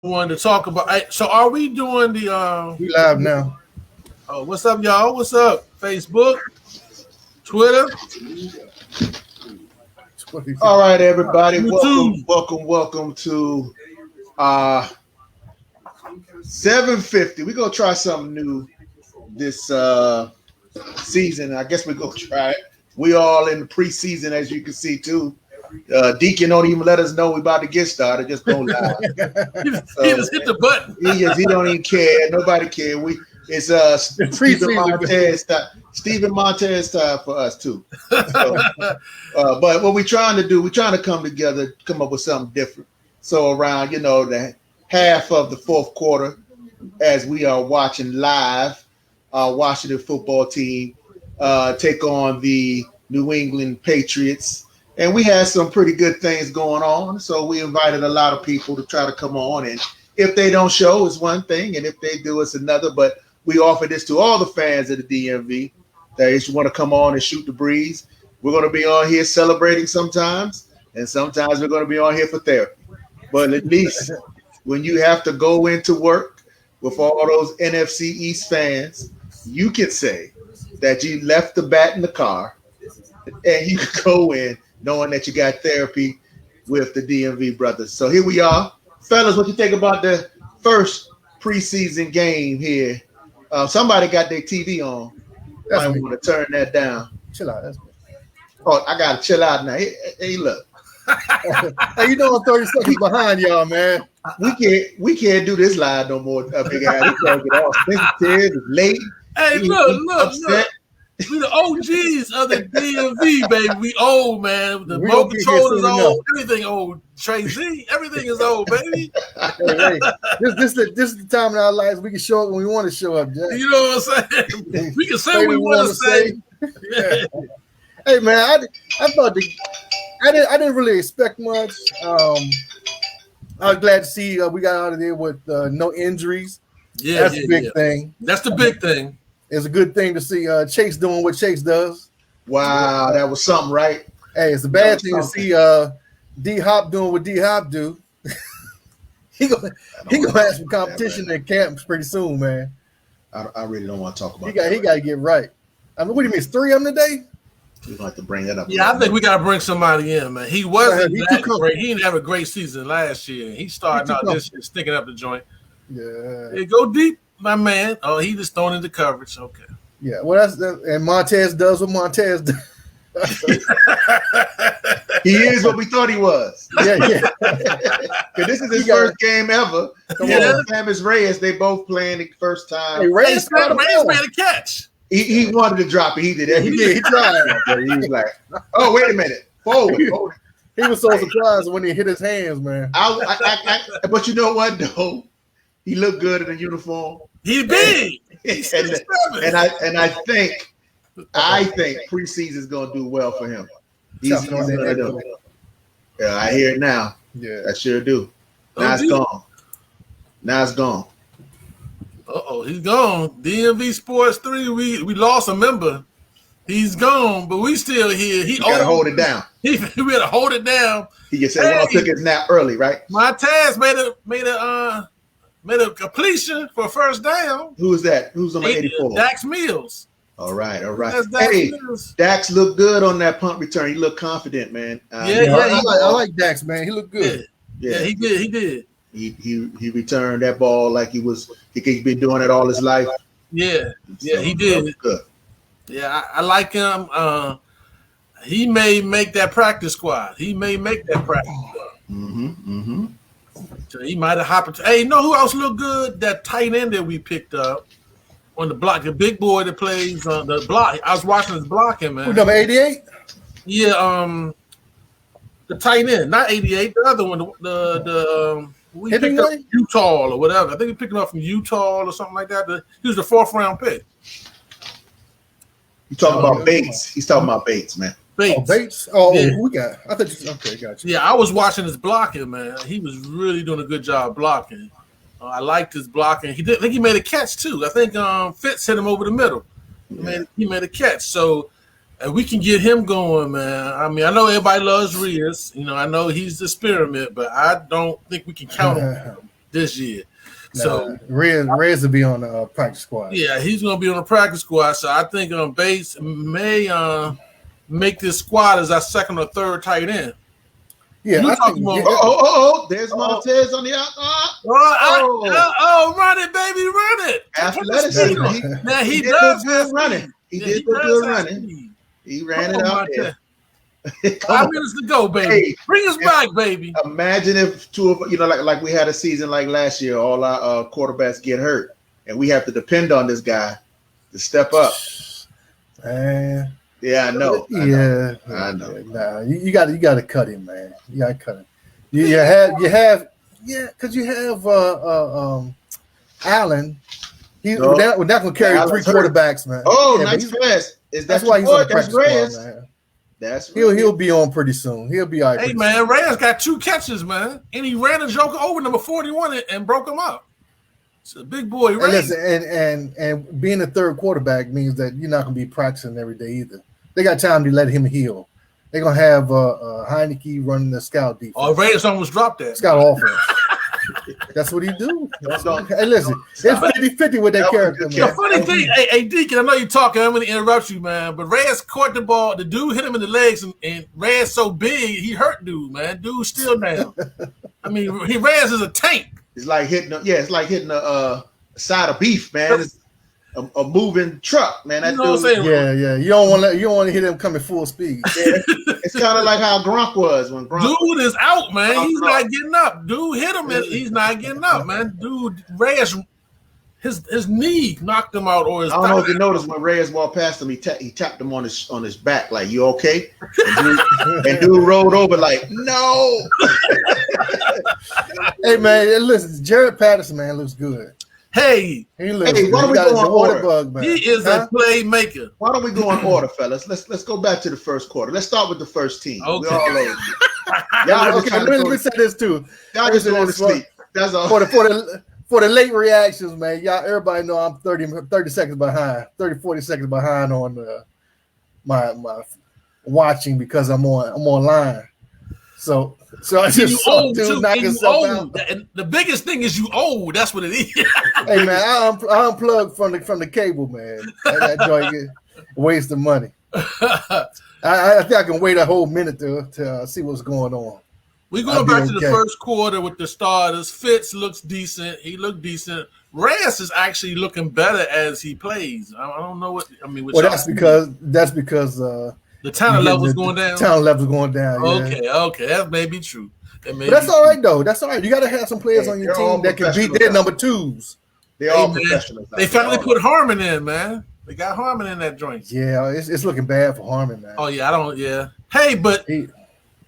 wanted to talk about. So, are we doing the? We live now. Oh, what's up, y'all? What's up? Facebook, Twitter. All right, everybody. Welcome to 750. We're gonna try something new this season. I guess we're gonna try it. We all in the preseason, as you can see too. Deacon don't even let us know we about to get started. Just go live. He just hit the button. He don't even care. Nobody care. It's Stephen Montez time for us too. So, but what we're trying to do, we're trying to come together, come up with something different. So around, the half of the fourth quarter, as we are watching live, Washington football team take on the New England Patriots. And we had some pretty good things going on. So we invited a lot of people to try to come on. And if they don't show, it's one thing. And if they do, it's another. But we offer this to all the fans of the DMV that if you want to come on and shoot the breeze. We're going to be on here celebrating sometimes. And sometimes we're going to be on here for therapy. But at least when you have to go into work with all those NFC East fans, you can say that you left the bat in the car and you can go in knowing that you got therapy with the DMV brothers. So here we are. Fellas, what you think about the first preseason game here? Somebody got their TV on. I want to turn that down. Chill out. That's me. Oh, I got to chill out now. Hey, look. Hey, I'm 30 seconds behind y'all, man. We can't do this live no more. Big Al. Get off. It's late. Hey, look. We the OGs of the DMV, baby. We old, man. The remote control is old. Everything old. Trey Z, everything is old, baby. Hey, this is the time in our lives we can show up when we want to show up, Jack. You know what I'm saying? We can say what we want to say. Yeah. Hey, man, I thought I didn't really expect much. I was glad to see we got out of there with no injuries. Yeah, that's the big thing. That's the big thing. It's a good thing to see Chase doing what Chase does. Wow, that was something, right? Hey, it's a bad thing to see D-Hop doing what D-Hop do. he gonna have some competition in camps pretty soon, man. I really don't want to talk about He got to get right. I mean, what do you mean? It's 3 of them today? We don't have to bring that up. Yeah, I think we got to bring somebody in, man. He wasn't that great. He didn't have a great season last year. He started out this year sticking up the joint. Yeah. Hey, go deep, my man. Oh, he just throwing into coverage. Okay. Yeah, well, and Montez does what Montez does. He is what we thought he was. Yeah. Because this is his first game ever. Sam is Reyes. They both playing the first time. Hey, Reyes made a catch. He wanted to drop it. He did that. He did. He tried. He was like, "Oh, wait a minute, forward." He was so surprised when he hit his hands, man. But you know what, though? He looked good in the uniform. He big. And I think preseason is going to do well for him. He's going to do. Yeah, I hear it now. Yeah, I sure do. Now it's gone. He's gone. DMV Sports 3. We lost a member. He's gone, but we still here. He got to hold it down. We had to hold it down. He just said, "Well, I took his nap early, right?" Montez made a completion for a first down. Who's that? Who's on 84? Dax Mills. All right. Hey, Dax looked good on that punt return. He looked confident, man. I like Dax, man. He looked good. Yeah, he did. He returned that ball like he's been doing it all his life. Yeah, he did. Good. Yeah, I like him. He may make that practice squad. Mm-hmm. So he might have hopped. Hey, you know who else looked good? That tight end that we picked up on the block, the big boy that plays on the block. I was watching his blocking, man. Who, number 88? Yeah, the tight end, not 88, the other one, we picked up Utah or whatever. I think we picked him up from Utah or something like that. He was the 4th round pick. You talking about Bates? He's talking about Bates, man. Bates. Who we got? I thought you. Okay, got you. Yeah, I was watching his blocking, man. He was really doing a good job blocking. I liked his blocking. I think he made a catch too. I think Fitz hit him over the middle. Yeah. He made a catch. So we can get him going, man. I mean, I know everybody loves Reyes. I know he's the experiment, but I don't think we can count on him. this year. Nah, So Reyes will be on the practice squad. yeah, he's going to be on the practice squad. So I think Bates may make this squad as our second or third tight end. Yeah, You I talking think, about? There's Montez on the out. Run it, baby, run it. Athleticism. Now he did does look good running. He did look good running. He ran it out there. 5 minutes to go, baby. Hey, bring us back, baby. Imagine if two of like we had a season like last year, all our quarterbacks get hurt, and we have to depend on this guy to step up. Man. Yeah, I know. I know. Nah, you got to cut him, man. You got to cut him. You have, because you have Allen. We're not going to carry Allen's 3 quarterbacks, man. Oh, yeah, nice pass. That's why he's on the practice squad, man. That's he'll be on pretty soon. He'll be all right. Hey, man, Reyes got 2 catches, man, and he ran a joker over number 41 and broke him up. It's a big boy, Reyes. And being a third quarterback means that you're not going to be practicing every day either. They got time to let him heal. They're going to have Heineke running the scout defense. Oh, Reyes almost dropped that. Scout offense. That's what he do. Hey, listen, it's 50-50 with that character, man. The funny thing, hey, Deacon, I know you're talking. I'm going to interrupt you, man. But Reyes caught the ball. The dude hit him in the legs, and Reyes so big, he hurt dude, man. Dude's still down. I mean, Reyes is a tank. It's like hitting a side of beef, man. It's a moving truck, man. That you know what I'm saying? Yeah. You don't want to hit him coming full speed. Yeah, it's kind of like how Gronk was when Gronk. Dude is out, man. He's not getting up. Dude hit him, and he's not getting up, man. Dude, Reyes, his knee knocked him out, or his. I don't know if you noticed when Reyes walked past him, he tapped him on his back, like, "You okay?" And dude rolled over like, "No." Hey, man, listen, Jared Patterson, man, looks good. Hey, why don't we go on order? Bug, man. He is a playmaker. Why don't we go on order, fellas? Let's go back to the first quarter. Let's start with the first team. Okay. We're all over. Let me say this too. Y'all just going to sleep. That's all. For the late reactions, man. Y'all, everybody know I'm 30 seconds behind, 40 seconds behind on my watching because I'm online. So I just saw dude knock himself out. And the biggest thing is you old. That's what it is. Hey, man, I unplugged from the cable, man. That joint waste of money. I think I can wait a whole minute to see what's going on. We're going back to the first quarter with the starters. Fitz looks decent. He looked decent. Reyes is actually looking better as he plays. I don't know what I mean. Well, that's because the talent level is going down. Talent level is going down. Okay, that may be true. But that's all right, though. That's all right. You got to have some players on your team that can beat their number 2s. They're all professionals. They finally put Harmon in, man. They got Harmon in that joint. Yeah, it's looking bad for Harmon, man. Oh yeah, Hey, but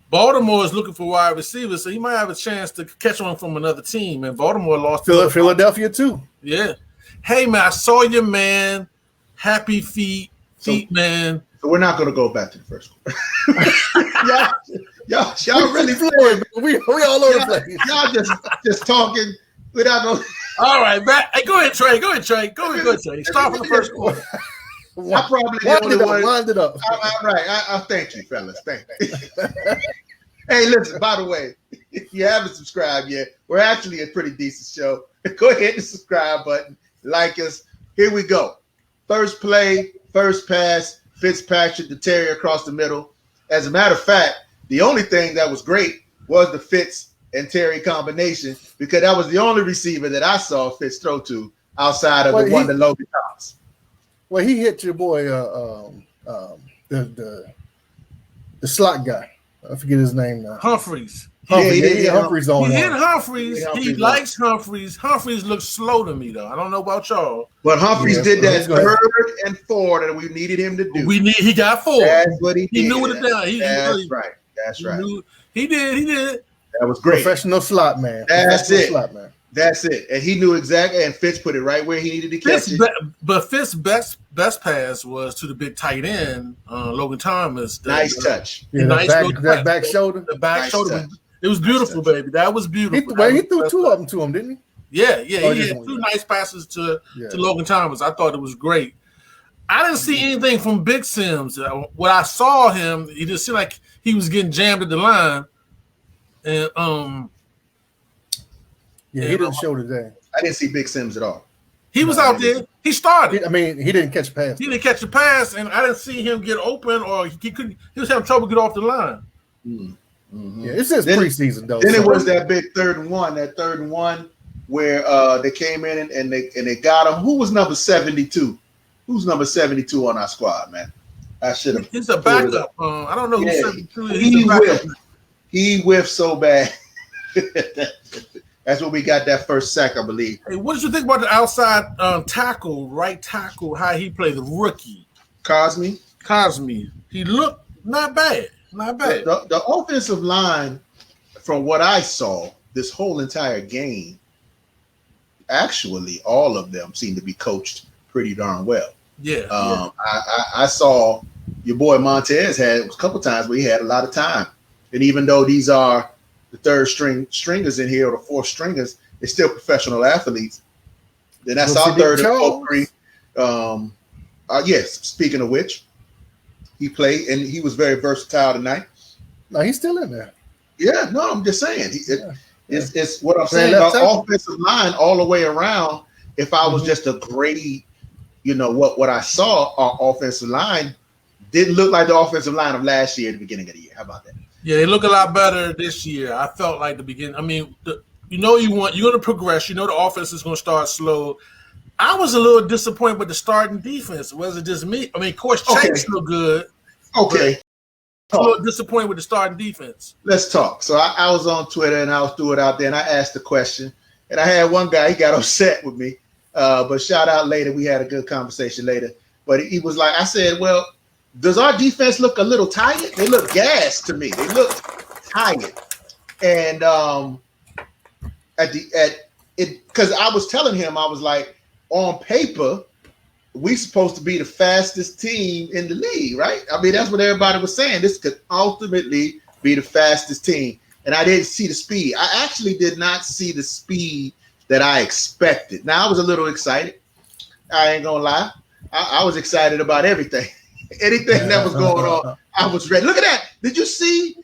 Baltimore is looking for wide receivers, so he might have a chance to catch one from another team. And Baltimore lost to Philadelphia too. Yeah. Hey, man, I saw your man. Happy feet, man. So we're not going to go back to the first quarter. y'all really playing. We all over the place. Y'all just talking without no. All right, back. Hey, go ahead, Trey. Go ahead, Trey. Start from the first quarter. I probably the only one. Wind it up. All right. I thank you, fellas. Thank you. Hey, listen, by the way, if you haven't subscribed yet, we're actually a pretty decent show. Go ahead and subscribe button. Like us. Here we go. First play, first pass, Fitzpatrick to Terry across the middle. As a matter of fact, the only thing that was great was the Fitz and Terry combination because that was the only receiver that I saw Fitz throw to outside of the one that Logan Thomas. Well, he hit your boy, the slot guy. I forget his name now. Humphreys. Humphreys on. He hit Humphreys. He likes Humphreys. Humphreys looks slow to me, though. I don't know about y'all. But Humphreys did that third and 4 that we needed him to do. He got 4. That's what he did. He knew what it done. That's right. He did. That was great. Professional slot man. That's it. And he knew exactly. And Fitz put it right where he needed to catch it. But Fitz's best pass was to the big tight end, Logan Thomas. Nice touch. Yeah, that back shoulder. The back shoulder. It was beautiful, baby. That was beautiful. He threw 2 of them to him, didn't he? Yeah. He had 2 nice passes to Logan Thomas. I thought it was great. I didn't see anything from Big Sims. When I saw him, he just seemed like he was getting jammed at the line. And Yeah, he didn't show today. I didn't see Big Sims at all. He was out there. He started. I mean, he didn't catch a pass. He didn't catch a pass, and I didn't see him get open, or he couldn't. He was having trouble get off the line. Mm-hmm. Yeah, it says preseason though. Then it was that big 3rd and 1. That 3rd and 1 where they came in and they got him. Who was number 72? Who's number 72 on our squad, man? I should have. He's a backup. I don't know who 72 is. He whiffed so bad. That's when we got that first sack, I believe. Hey, what did you think about the outside tackle, right tackle, how he played, the rookie? Cosme. He looked not bad. Not bad. The offensive line, from what I saw, this whole entire game, actually, all of them seem to be coached pretty darn well. Yeah. I saw your boy Montez had a couple times where he had a lot of time. And even though these are the 3rd stringers in here or the 4th stringers, they're still professional athletes. Then that's our 3rd and 4th. Yes, speaking of which, he played and he was very versatile tonight. No, he's still in there. Yeah, no, I'm just saying. It's what I'm saying. Our offensive line all the way around, if I was just a grade, what I saw, our offensive line didn't look like the offensive line of last year at the beginning of the year. How about that? Yeah, they look a lot better this year. I felt like the beginning. I mean, you're going to progress. The offense is going to start slow. I was a little disappointed with the starting defense. Was it just me? I mean, Coach Chase looked good. Okay. I was a little disappointed with the starting defense. Let's talk. So I was on Twitter and I was threw it out there and I asked the question. And I had one guy, he got upset with me. But shout out later. We had a good conversation later. But he was like, I said, well, does our defense look a little tired? They look gassed to me. They look tired. And because I was telling him, I was like, on paper, we supposed to be the fastest team in the league, right? I mean, that's what everybody was saying. This could ultimately be the fastest team. And I didn't see the speed. I actually did not see the speed that I expected. Now, I was a little excited. I ain't gonna lie. I was excited about everything. Anything that was going on, I was ready. Look at that. Did you see?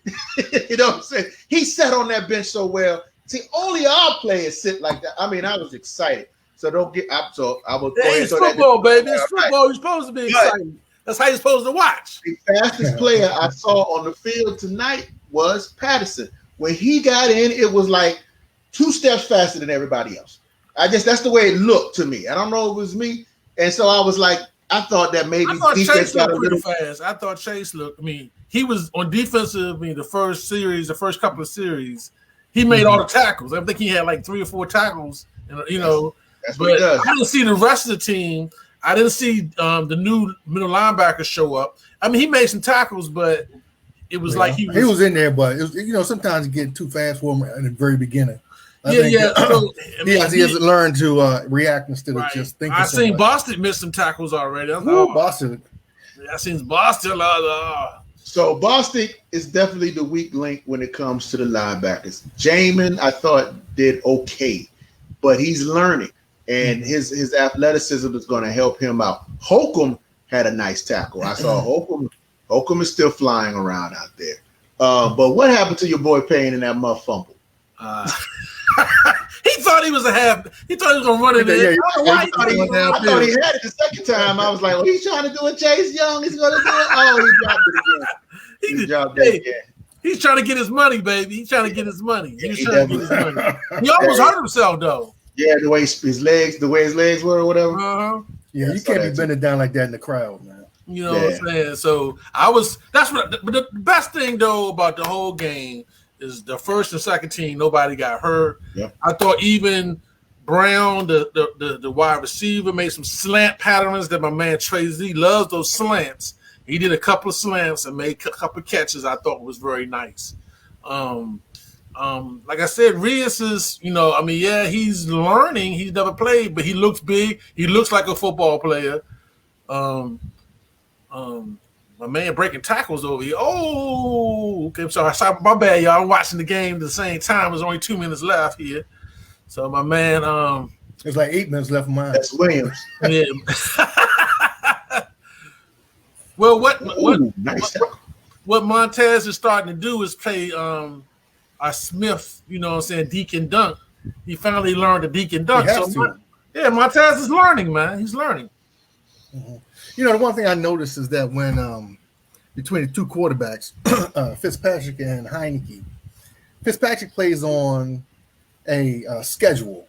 You know what I'm saying? He sat on that bench so well. See, only our players sit like that. I mean, I was excited. So don't get up. So I will. It's football, baby. It's football. You're supposed to be excited. That's how you're supposed to watch. The fastest player I saw on the field tonight was Patterson. When he got in, it was like 2 steps faster than everybody else. That's the way it looked to me. I don't know if it was me. And so I was like, I thought that maybe Chase looked pretty fast. I thought Chase looked. I mean, he was on defensive. I mean, the first couple of series, he made all the tackles. I think he had like 3 or 4 tackles. That's what he does. I didn't see the rest of the team. I didn't see the new middle linebacker show up. I mean, he made some tackles, but it was like he was in there. But it was, sometimes you get too fast for him in the very beginning. So, he hasn't learned to react instead of just thinking. I seen Boston miss some tackles already. Boston. I seen Boston. So Boston is definitely the weak link when it comes to the linebackers. Jamin, I thought, did okay, but he's learning, and his athleticism is going to help him out. Holcomb had a nice tackle. I saw Holcomb. Holcomb is still flying around out there. But what happened to your boy Payne in that muff fumble? He thought he was a half. He thought he was gonna run it in. I thought he had it the second time. I was like, well, he's trying to do a Chase Young. He's gonna do it. Oh, he dropped it again. He dropped it again. He's trying to get his money, baby. He's trying to get his money. He almost hurt himself though. Yeah, the way his legs were, or whatever. Yeah, you can't be bending down like that in the crowd, man. You know what I'm saying? So but the best thing though about the whole game is the first and second team, nobody got hurt. Yep. I thought even Brown, the wide receiver, made some slant patterns that my man Tracy loves those slants. He did a couple of slants and made a couple of catches I thought was very nice. Like I said, Rios is, he's learning. He's never played, but he looks big. He looks like a football player. My man breaking tackles over here. Oh, okay. I'm sorry. My bad, y'all. I'm watching the game at the same time. There's only 2 minutes left here. So my man, it's like 8 minutes left of mine. That's Williams. Yeah. Well, what Montez is starting to do is play our Smith, Deacon Dunk. he finally learned the Deacon Duck. Yeah, Montez is learning, man. He's learning. Mm-hmm. You know, the one thing I noticed is that when between the two quarterbacks, Fitzpatrick and Heineke, Fitzpatrick plays on a schedule.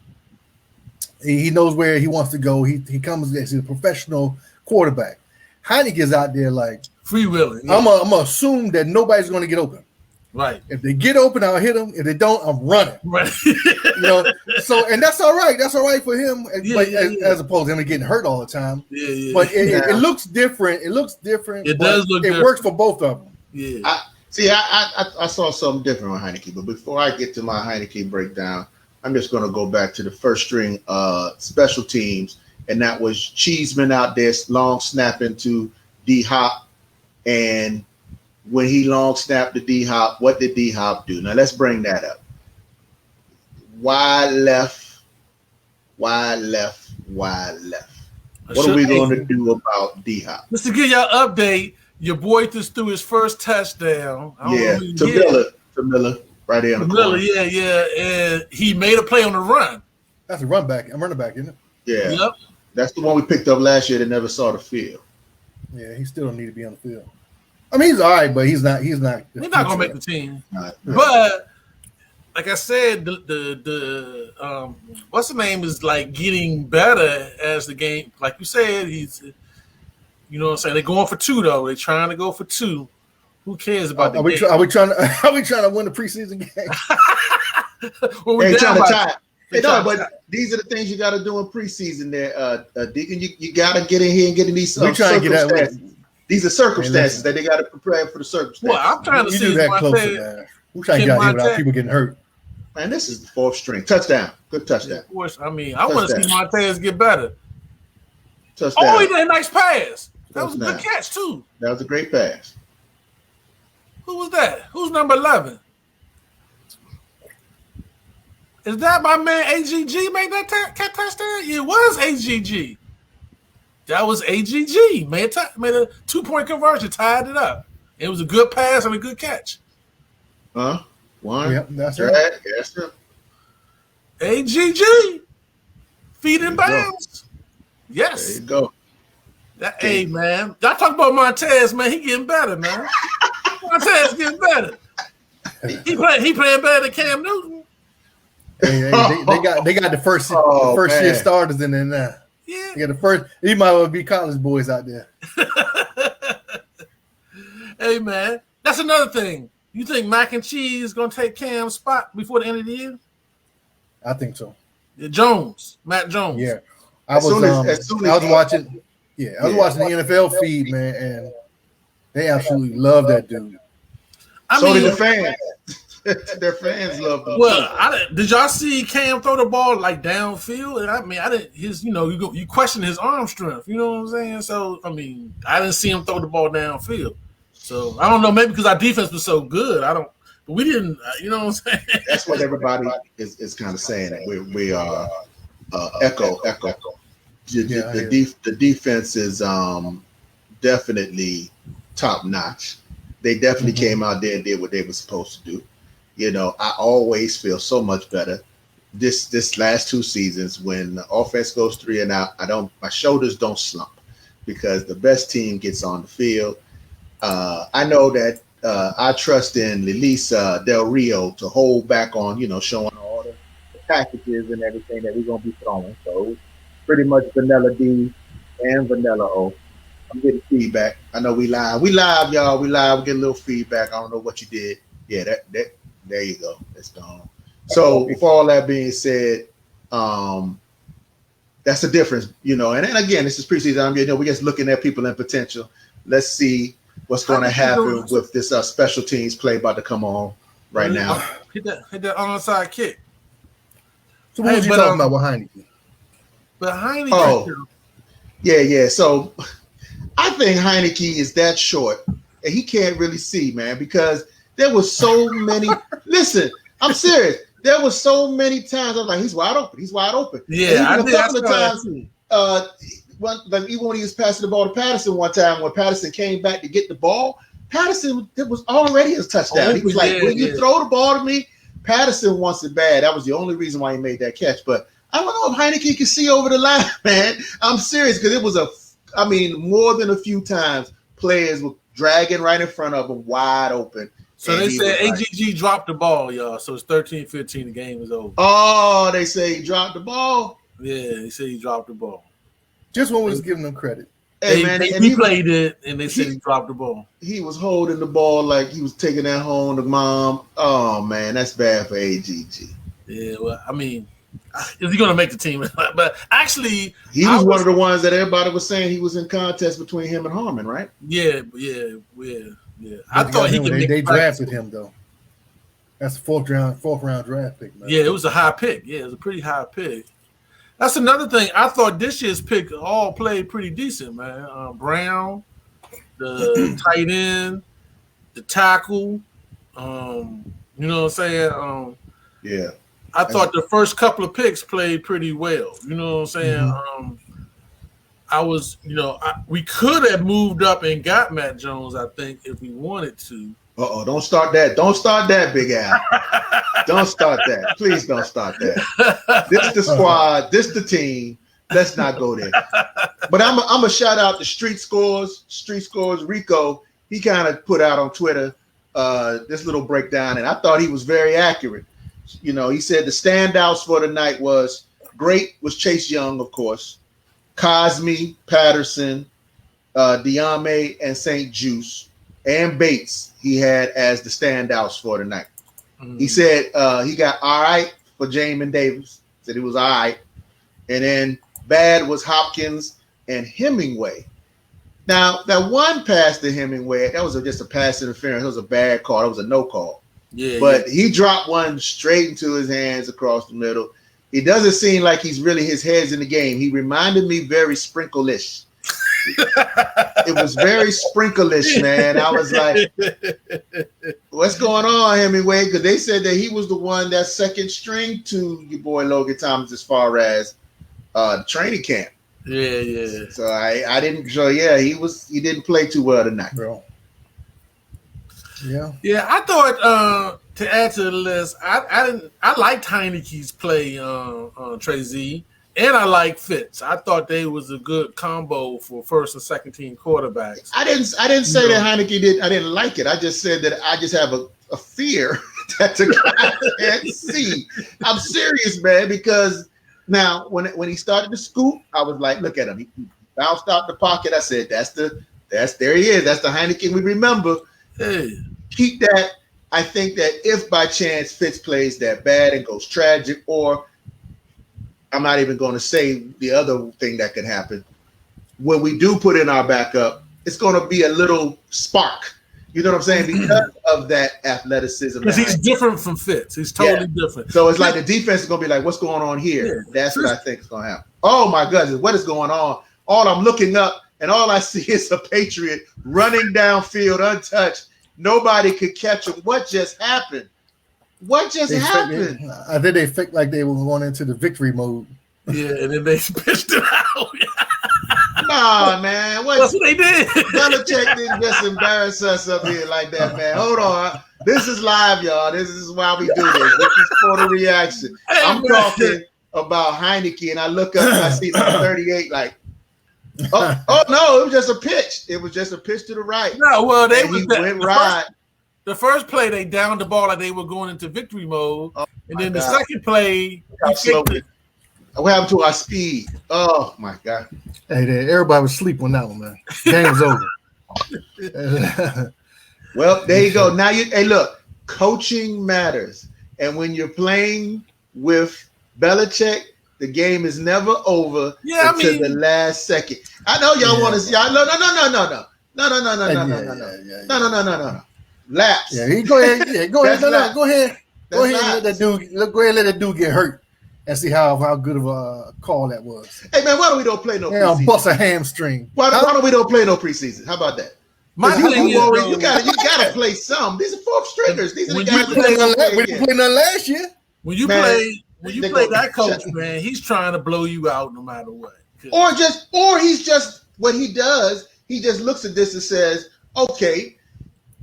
He knows where he wants to go. He comes as a professional quarterback. Heineke is out there like freewheeling. Yeah. I'm gonna assume that nobody's going to get open. Right. If they get open, I'll hit them. If they don't, I'm running. Right. And that's all right. That's all right for him. As opposed to him getting hurt all the time. Yeah. But it looks different. It looks different. It does look different. It works for both of them. Yeah. I saw something different on Heineke, but before I get to my Heineke breakdown, I'm just going to go back to the first string special teams, and that was Cheeseman out there long snapping to D-Hop, and when he long snapped to D-Hop, what did D-Hop do? Now let's bring that up. Wide left. What are we going to do about D-Hop? Just to give y'all an update, your boy just threw his first touchdown. To Miller, right there on the corner. Yeah. And he made a play on the run. That's a running back, isn't it? Yeah. Yep. That's the one we picked up last year that never saw the field. Yeah, he still don't need to be on the field. I mean, he's all right, but he's not. He's not going to make the team. Right. But like I said, the what's the name is like getting better as the game. Like you said, he's. You know what I'm saying? They're going for 2 though. They're trying to go for 2. Who cares about the game? Are we trying to win the preseason game? They're trying to tie. But these are the things you got to do in preseason. There, Deacon, you got to get in here and get in these circumstances. These are circumstances that they got to prepare for the circumstances. Well, I'm trying to see that closer, man. We're trying to get out here without people getting hurt. Man, this is the 4th string touchdown. Good touchdown. Of course, I mean, I want to see Montez get better. Touchdown. Oh, he did a nice pass. That was a good catch too. That was a great pass. Who was that? Who's number 11? Is that my man AGG made that touchdown? It was AGG. That was AGG. Made a 2-point conversion, tied it up. It was a good pass and a good catch. One. Yep, that's right. Yes, sir. AGG. Feet in bounds. Yes. There you go. Hey, man. Y'all talk about Montez, man. He getting better, man. Montez getting better. He playing better than Cam Newton. They got the first year starters in there now. Yeah. They got the first. He might well be college boys out there. Hey, man. That's another thing. You think Mac and Cheese is going to take Cam's spot before the end of the year? I think so. Matt Jones. Yeah. I was watching the NFL feed, man, and they absolutely love that dude. So did the fans. Their fans love them. Well, did y'all see Cam throw the ball like downfield? And I mean, I didn't. You question his arm strength. You know what I'm saying? So I mean, I didn't see him throw the ball downfield. So I don't know. Maybe because our defense was so good, but we didn't. You know what I'm saying? That's what everybody is kind of saying. That we are echo. The defense is definitely top notch. They definitely came out there and did what they were supposed to do. You know, I always feel so much better this last 2 seasons when the offense goes 3 and out. My shoulders don't slump because the best team gets on the field. I know that I trust in Lelisa Del Rio to hold back on, showing all the packages and everything that we're going to be throwing. So pretty much vanilla D and vanilla O. I'm getting feedback. I know we live. We live, y'all. We live. We get a little feedback. I don't know what you did. Yeah, that there you go. It's gone. So with all that being said, that's the difference, And again, this is preseason. We're just looking at people in potential. Let's see what's going to happen with this special teams play about to come on right now. Hit that onside kick. So what was you talking about with Heineke? But Heineke. Oh, yeah. So I think Heineke is that short, and he can't really see, man, because there was so many. Listen, I'm serious. There was so many times I was like, he's wide open. Yeah, a couple of times. Even when he was passing the ball to Patterson one time, when Patterson came back to get the ball, Patterson, it was already his touchdown. He was like, when you throw the ball to me, Patterson wants it bad. That was the only reason why he made that catch. But I don't know if Heineke can see over the line, man. I'm serious because it was more than a few times players were dragging right in front of him wide open. So they said AGG dropped the ball, y'all. So it's 13-15. The game is over. Oh, they say he dropped the ball? Yeah, they say he dropped the ball. Just when we was giving them credit. Hey, man, he played it, and they said he dropped the ball. He was holding the ball like he was taking that home to mom. Oh, man, that's bad for AGG. Yeah, well, I mean, is he going to make the team? But actually, he was one of the ones that everybody was saying he was in contest between him and Harmon, right? Yeah. I thought he could make. They drafted him though. That's a fourth round draft pick, man. Yeah, it was a high pick. Yeah, it was a pretty high pick. That's another thing. I thought this year's pick all played pretty decent, man. Brown, the tight end, the tackle. You know what I'm saying? Yeah. I thought the first couple of picks played pretty well. You know what I'm saying? Mm-hmm. We could have moved up and got Matt Jones, I think, if we wanted to. Don't start that. Don't start that, Big Al. Don't start that. Please don't start that. This the squad. This the team. Let's not go there. But I'm a shout out to Street Scores. Rico, he kind of put out on Twitter this little breakdown, and I thought he was very accurate. You know, he said the standouts for the night was Chase Young, of course, Cosme, Patterson, Diame, and St. Juice, and Bates he had as the standouts for the night. Mm-hmm. He said he got all right for Jamin Davis. Said he was all right. And then bad was Hopkins and Hemingway. Now, that one pass to Hemingway, that was just a pass interference. It was a bad call. It was a no call. Yeah, but he dropped one straight into his hands across the middle. It doesn't seem like he's really his head's in the game. He reminded me very Sprinkle-ish. It was very Sprinkle-ish, man. I was like, what's going on, Hemingway? Because they said that he was the one that's second string to your boy Logan Thomas as far as the training camp. Yeah. So I didn't. So yeah, he didn't play too well tonight, bro. Yeah. I thought to add to the list, I liked Heineke's play on Trey Z, and I like Fitz. I thought they was a good combo for first and second team quarterbacks. I didn't say that Heineke did. I didn't like it. I just said that I just have a fear that the guy can't see. I'm serious, man, because now when he started to scoop, I was like, look at him. He bounced out the pocket. I said, there he is. That's the Heineke we remember. Hey. Keep that. I think that if by chance Fitz plays that bad and goes tragic, or I'm not even going to say the other thing that could happen, when we do put in our backup, it's going to be a little spark. You know what I'm saying? Because of that athleticism. Because he's different from Fitz. He's totally different. So it's like the defense is going to be like, what's going on here? Yeah. That's what I think is going to happen. Oh, my goodness. What is going on? All I'm looking up, and all I see is a Patriot running downfield untouched. Nobody could catch him. What just happened? I think they felt like they were going into the victory mode. Yeah, and then they pitched it out. Nah, man. That's what they did. Belichick didn't just embarrass us up here like that, man. Hold on. This is live, y'all. This is why we do this. This is for the reaction. I'm talking about Heineke, and I look up and I see 38 like, oh no, it was just a pitch. It was just a pitch to the right. No, well, went right. The first play, they downed the ball like they were going into victory mode. And then the second play, what happened to our speed? Oh, my God. Hey, everybody was asleep on that one, man. Game was over. Well, there you go. Now, look, coaching matters. And when you're playing with Belichick, the game is never over until the last second. I know y'all want to see. No. Laps. Yeah, go ahead. Yeah, go ahead. Go ahead. Go ahead and let that dude. Go ahead and let that dude get hurt and see how good of a call that was. Hey man, why don't we don't play no preseason? Bust a hamstring. Why don't we don't play no preseason? How about that? My thing is, you gotta play some. These are fourth stringers. These are the guys we didn't play none last year. When you play that coach, man, he's trying to blow you out no matter what. Or he's just what he does. He just looks at this and says, "Okay,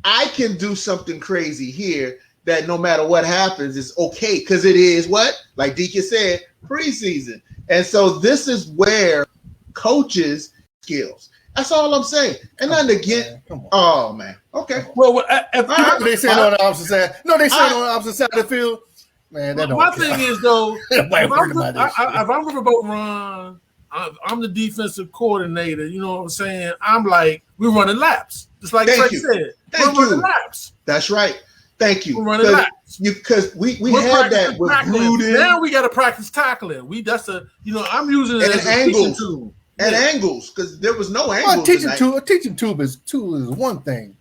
I can do something crazy here, that no matter what happens, it's okay because it is what, like Deacon said, preseason. And so this is where coaches skills. That's all I'm saying. And nothing again. Oh man. Okay. Well, they saying on the opposite side. No, they saying on the opposite side of the field. Man, that don't my count. thing is though, if I'm Riverboat Ron, I'm the defensive coordinator. You know what I'm saying? I'm like, we're running laps, just like Trey said. We're running laps. That's right. Thank you. We're running laps because we had that with Gruden. Now we got to practice tackling. I'm using it as a teaching tool. And angles, because there was no angles. A teaching tool is one thing,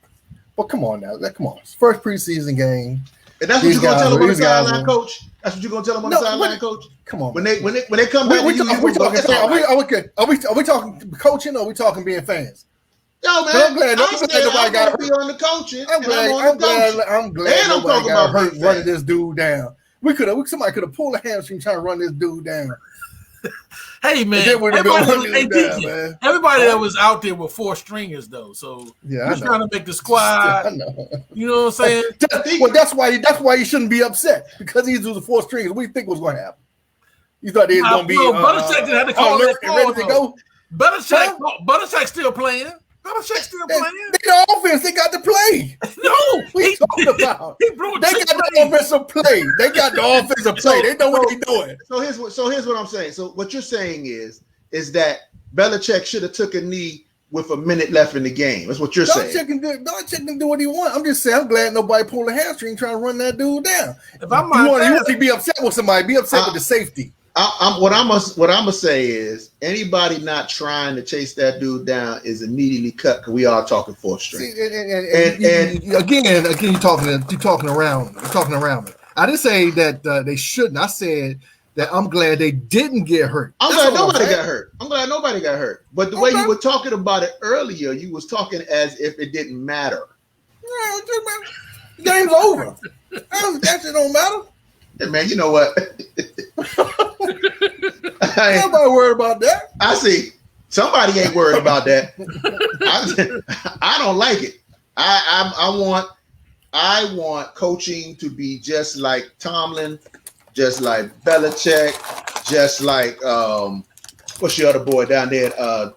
but come on now, come on. First preseason game. And that's what you're gonna tell them on the sideline, coach. That's what you're gonna tell them on the sideline, coach. Come on, when they come back. Are we talking coaching or are we talking being fans? No, man. I'm glad nobody got hurt. On the coaching. I'm glad nobody got hurt running this dude down. Somebody could have pulled a hamstring trying to run this dude down. Hey man, everybody that was out there were 4 stringers though, so we're trying to make the squad. You know what I'm saying? Well, that's why you shouldn't be upset because these were the 4 stringers. What do you think was going to happen? You thought they was going to be Belichick had to call ready to go. Belichick still playing. Belichick's still playing. The offense, they got to play. No, we talking about. They got the offensive play. They got the offensive play. They know what they're doing. So here's what I'm saying. So what you're saying is that Belichick should have took a knee with a minute left in the game. That's what you're saying. Belichick can do what he wants. I'm just saying, I'm glad nobody pulled a hamstring trying to run that dude down. If I'm you want to be upset with somebody, be upset with the safety. What I'm gonna say is anybody not trying to chase that dude down is immediately cut because we are talking 4th string. And again, you're talking around me. I didn't say that they shouldn't. I said that I'm glad they didn't get hurt. I'm glad nobody got hurt. But the way you were talking about it earlier, you was talking as if it didn't matter. No, the game's over. That shit don't matter. Hey man, you know what? Nobody worried about that. I see. Somebody ain't worried about that. I don't like it. I want coaching to be just like Tomlin, just like Belichick, just like what's your other boy down there? I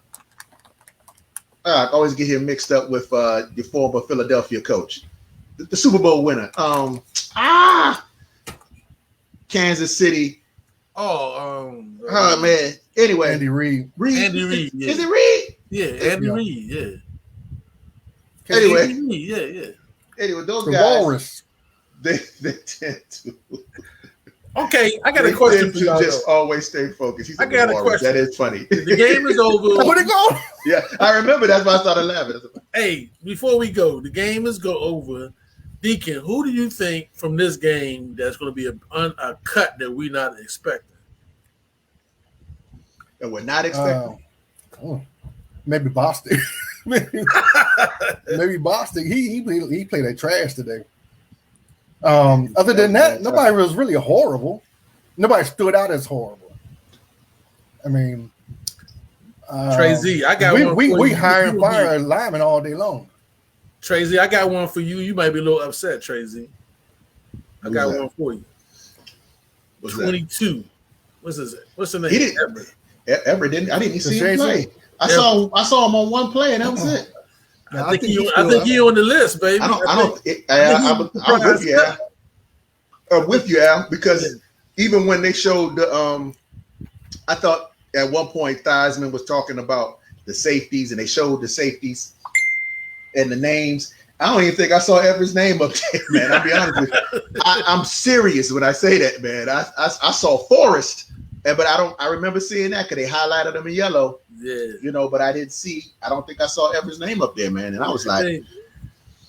always get him mixed up with your former Philadelphia coach, the Super Bowl winner. Kansas City. Oh man. Anyway, Andy Reid. Andy Reid. Yeah. Is it Reid? Yeah, Andy Reid. Yeah. Anyway, yeah. Anyway, those the guys. Walrus. They tend to. Okay, I got a question for you. Just always stay focused. I got a question. That is funny. The game is over. Where'd it go? Yeah, I remember. That's why I started laughing. Hey, before we go, the game is over. Deacon, who do you think from this game that's going to be a cut that we're not expecting? That we're not expecting? Maybe Boston. maybe Boston. He played that trash today. Other than that, nobody was really horrible. Nobody stood out as horrible. I mean, Trey Z, I got one. We hire and fire linemen all day long. Trey Z, I got one for you. You might be a little upset, Trey Z. I got one for you. What's 22. What's his name? What's the name? He didn't. Everett didn't. I didn't see him play. I saw him on one play, and that was it. I think he on the list, baby. I'm with you, Al. I'm with you, Al, because even when they showed the I thought at one point Theismann was talking about the safeties, and they showed the safeties and the names. I don't even think I saw Everett's name up there, man. I'll be honest with you. I'm serious when I say that, man. I saw Forrest, but I remember seeing that because they highlighted him in yellow. Yeah. But I didn't see. I don't think I saw Everett's name up there, man. And I was like,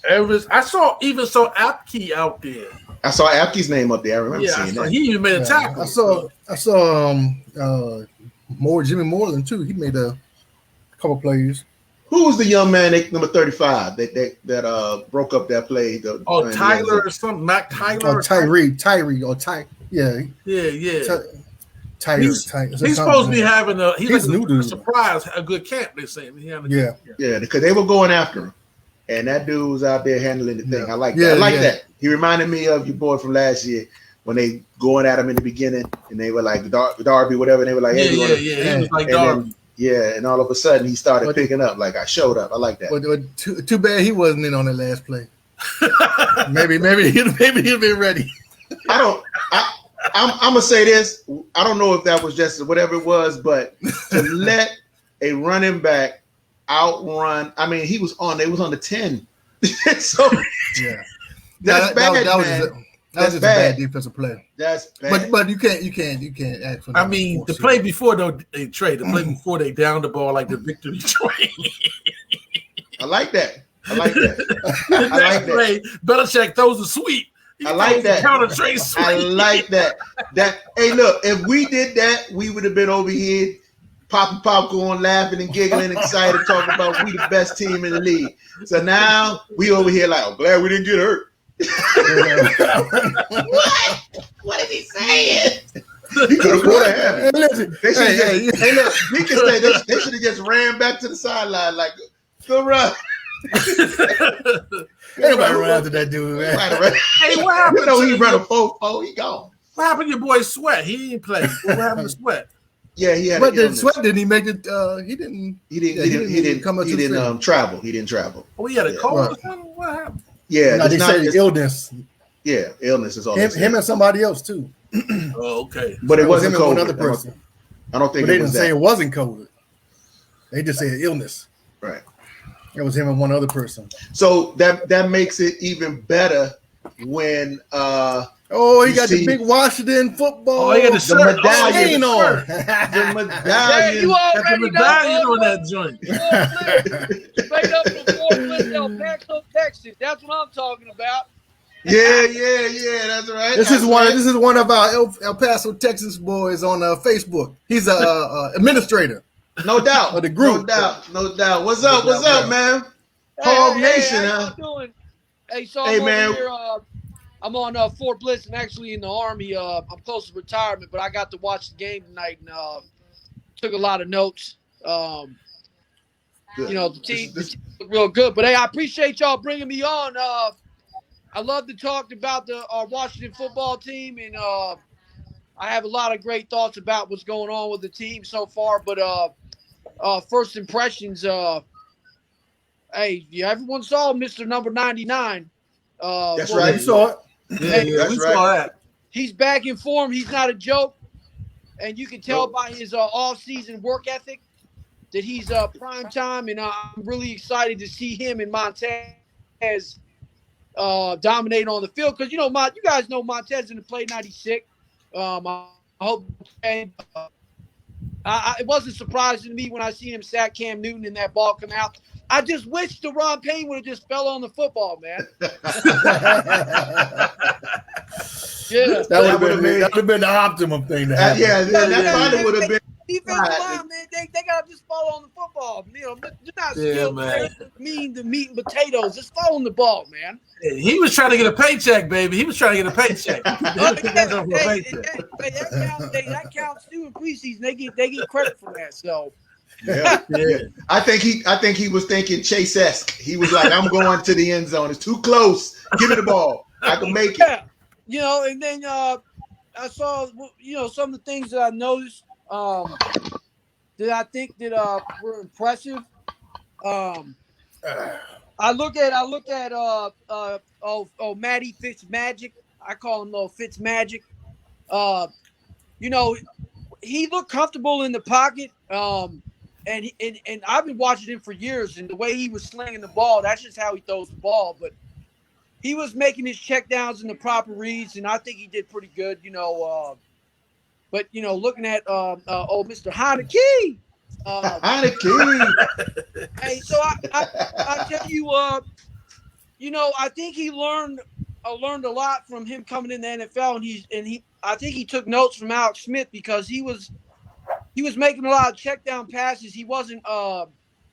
Everett. I saw Apke out there. I saw Apke's name up there. I remember seeing that. He even made a tackle. I saw Jimmy Moreland too. He made a couple plays. Who was the young man, number 35, that broke up that play? Tyler or something, Mac Tyler. Tyree. Yeah. He's supposed to be having a surprise, a good camp. They're saying yeah, because they were going after him. and that dude was out there handling the thing. I like that. I like that. He reminded me of your boy from last year when they going at him in the beginning, and they were like Darby, whatever. And they were like, hey, he was like Darby. And all of a sudden he started picking up. Like I showed up. I like that. But too bad he wasn't in on that last play. maybe he'd been ready. I'm gonna say this. I don't know if that was just whatever it was, but to let a running back outrun. I mean, he was on. It was on the 10. So yeah, that's bad. That was just a bad defensive play. That's bad. But you can't ask for. I mean, the play before though, the play before they downed the ball like the victory train. I like that. I like that. Play, Belichick throws a sweep. I like that. Counter train sweep. I like that. Hey, look, if we did that, we would have been over here popping popcorn, laughing and giggling, excited, talking about we the best team in the league. So now we over here like, I'm glad we didn't get hurt. What is he saying? He could have caught a habit. They should have just ran back to the sideline like, good run. Everybody ran after that dude, man. Hey, what happened? You know he ran a 4-4, he gone. What happened to your boy Sweat? He didn't play. What happened to Sweat? Yeah, he had. But then Sweat didn't he make it? He didn't. He didn't travel. He didn't travel. Oh, he had a cold or something? What happened? Yeah, no, they said illness. Yeah, illness is all. Him and somebody else too. Oh, okay. But it wasn't COVID. Another person. I don't think. But they didn't say it wasn't COVID. They just said illness. Right. It was him and one other person. So that makes it even better when he got the big Washington football. Oh, he got the medallion on. The medallion. You already got the medallion on that joint. Straight up from Fort Bliss, El Paso, Texas. That's what I'm talking about. Yeah, that's right. This is one of our El Paso, Texas boys on Facebook. He's a administrator. No doubt. Of the group. No doubt. What's up, man? Hog Nation, how you doing? Hey, so hey, I'm man. over here. I'm on Fort Bliss and actually in the Army. I'm close to retirement, but I got to watch the game tonight and took a lot of notes. The team looked real good. But, hey, I appreciate y'all bringing me on. I love to talk about our Washington football team, and I have a lot of great thoughts about what's going on with the team so far. But first impressions, hey, everyone saw Mr. Number 99. That's right. You saw it. Yeah, we saw that. He's back in form. He's not a joke. And you can tell by his off-season work ethic that he's prime time. And I'm really excited to see him and Montez dominate on the field. Because, you guys know Montez didn't play 96. I hope it wasn't surprising to me when I seen him sack Cam Newton and that ball come out. I just wish Deron Payne would have just fell on the football, man. Yeah, that would have been the optimum thing to happen. That probably would have been. Defensive line, man, they got to just fall on the football. You're not skilled players that mean the meat and potatoes. Just fall on the ball, man. He was trying to get a paycheck, baby. He was trying to get a paycheck. That counts too in preseason. They get credit for that. So. Yeah. I think he was thinking Chase-esque. He was like, I'm going to the end zone. It's too close. Give me the ball. I can make it. Yeah. And then I saw, some of the things that I noticed that I think that were impressive. I look at Matty Fitzmagic. I call him Fitzmagic. He looked comfortable in the pocket. And I've been watching him for years, and the way he was slinging the ball, that's just how he throws the ball. But he was making his checkdowns in the proper reads, and I think he did pretty good, But, looking at Mr. Heineke. Heineke. Hey, so I tell you, I think he learned a lot from him coming in the NFL, and I think he took notes from Alex Smith because he was making a lot of check down passes. He wasn't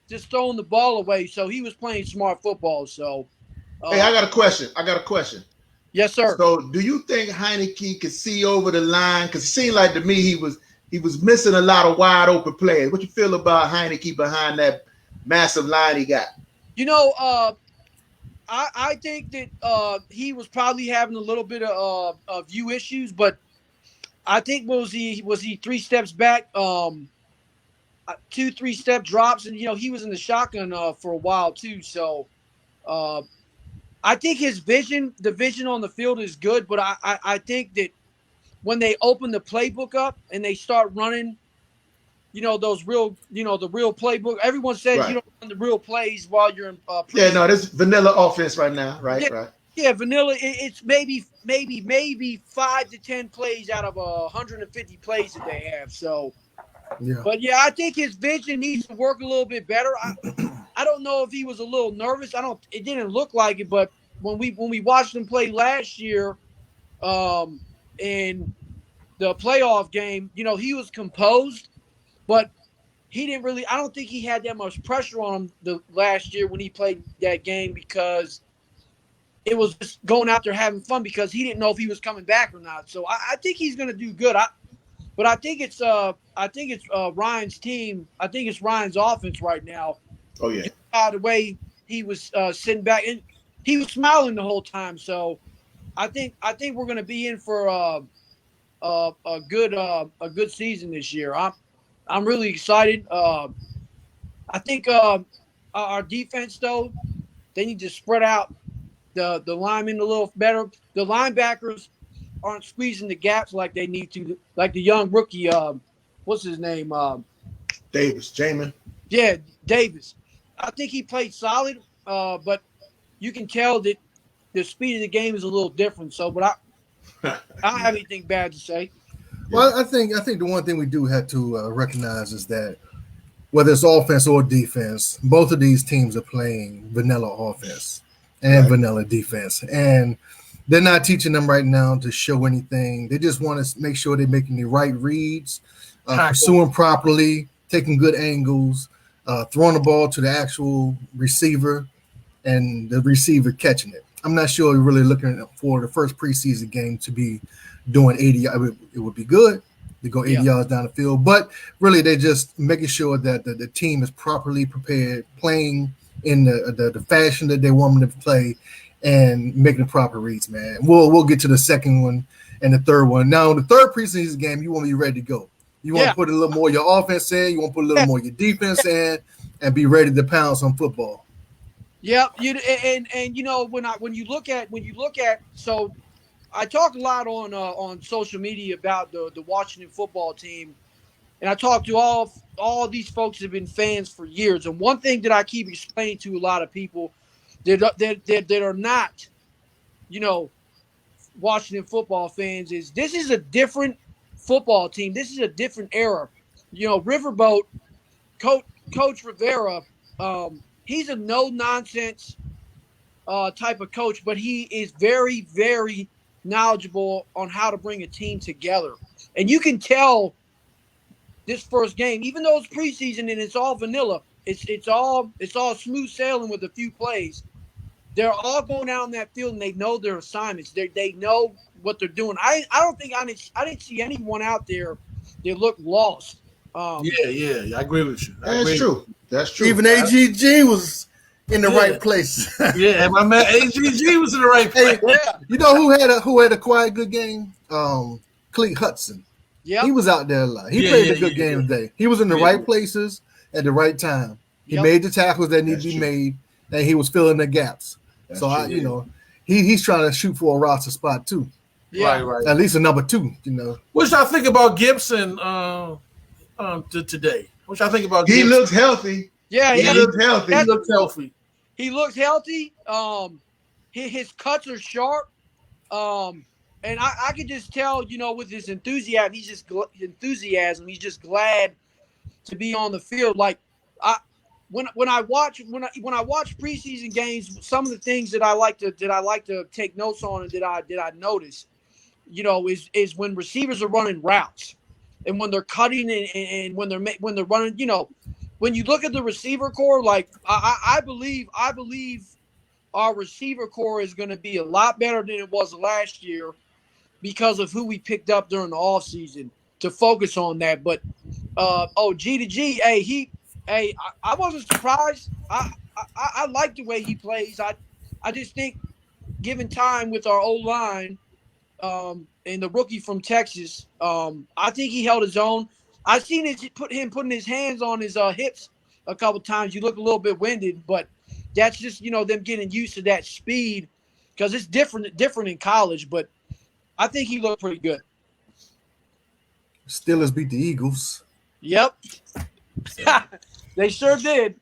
just throwing the ball away, so he was playing smart football. So, hey, I got a question. Yes, sir. So, do you think Heineke could see over the line? Because it seemed like to me he was missing a lot of wide open plays. What you feel about Heineke behind that massive line he got? I think that he was probably having a little bit of view issues, but I think was he 3 steps back, 2-3 step drops, and he was in the shotgun for a while too. So I think his the vision on the field is good, but I think that when they open the playbook up and they start running, those real, the real playbook. Everyone says Right. you don't run the real plays while you're in. Yeah, no, this vanilla offense right now, right? Yeah, Right. yeah, vanilla. It's maybe 5 to 10 plays out of 150 plays that they have. So, Yeah. but yeah, I think his vision needs to work a little bit better. I don't know if he was a little nervous. It didn't look like it, but when we watched him play last year, in the playoff game, he was composed, but he didn't really. I don't think he had that much pressure on him the last year when he played that game because it was just going out there having fun because he didn't know if he was coming back or not. So I think he's going to do good. But I think it's Ryan's team. I think it's Ryan's offense right now. Oh yeah. The way he was sitting back and he was smiling the whole time. So I think we're going to be in for a good season this year. I'm really excited. I think our defense though, they need to spread out the linemen a little better. The linebackers aren't squeezing the gaps like they need to, like the young rookie. What's his name? Davis, Jamin. Yeah, Davis. I think he played solid, but you can tell that the speed of the game is a little different. So, but I don't have anything bad to say. Well, I think the one thing we do have to recognize is that whether it's offense or defense, both of these teams are playing vanilla offense and vanilla defense, and they're not teaching them right now to show anything. They just want to make sure they're making the right reads, pursuing properly, taking good angles, throwing the ball to the actual receiver, and the receiver catching it. I'm not sure we're really looking for the first preseason game to be doing 80. It would be good to go 80 yards down the field, but really they're just making sure that the team is properly prepared, playing in the fashion that they want them to play, and making the proper reads, man. We'll get to the second one and the third one. Now, the third preseason game, you want to be ready to go. You want to put a little more of your offense in. You want to put a little more of your defense in, and be ready to pounce on football. Yeah, and when you look at so I talk a lot on social media about the Washington football team, and I talk to all these folks that have been fans for years. And one thing that I keep explaining to a lot of people that are not, Washington football fans is this is a different football team. This is a different era. Riverboat, Coach Rivera, he's a no-nonsense type of coach, but he is very, very knowledgeable on how to bring a team together. And you can tell this first game, even though it's preseason and it's all vanilla, it's all smooth sailing with a few plays. They're all going out on that field and they know their assignments. They know what they're doing. I didn't see anyone out there that looked lost. Yeah, I agree with you. That's true. Even AGG was in the right place. Yeah, my man AGG was in the right place. You know who had a quiet good game? Cleet Hudson. Yeah, he was out there a lot. He played a good game today. He was in the right places at the right time. He made the tackles that need to be made, and he was filling the gaps. He's trying to shoot for a roster spot too. Yeah, right. At least a number 2. What y'all think about Gibson today? What y'all think about Gibson? He looks healthy. Yeah, he looks healthy. He looks healthy. He looks healthy. His cuts are sharp. And I could just tell, with his enthusiasm, he's just glad to be on the field. Like when I watch preseason games, some of the things that I like to take notes on and that I notice, is when receivers are running routes and when they're cutting and when they're running, when you look at the receiver core, like I believe our receiver core is going to be a lot better than it was last year because of who we picked up during the offseason to focus on that. But G to G, I wasn't surprised. I like the way he plays. I just think given time with our O-line and the rookie from Texas, I think he held his own. I've seen it putting his hands on his hips a couple times. You look a little bit winded, but that's just them getting used to that speed because it's different in college. But I think he looked pretty good. Steelers beat the Eagles. Yep, they sure did.